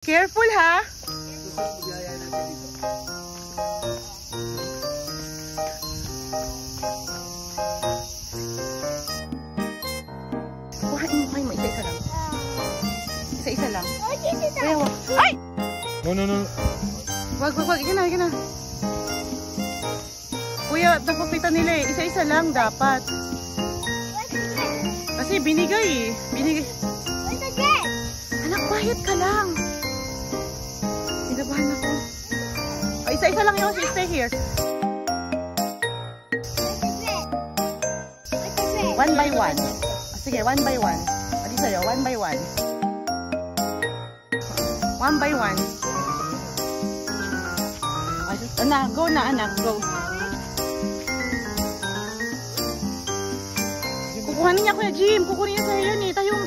Careful ha. Kuhain mo. Isa-isa lang. Isa-isa lang. Ay! No. Wag. Ika na. Kuya, napapitan nila eh. Isa-isa lang dapat. Kasi binigay eh. Anak, quiet ka lang. Sinabahan ako. Oh, isa-isa lang yung stay here. One by one. Sige, one by one. Adi sa'yo, one by one. One by one. Anak, go na anak, go. Kukuhanin niya Kuya Jim. Kukunin niya sa'yo yun eh. Tayong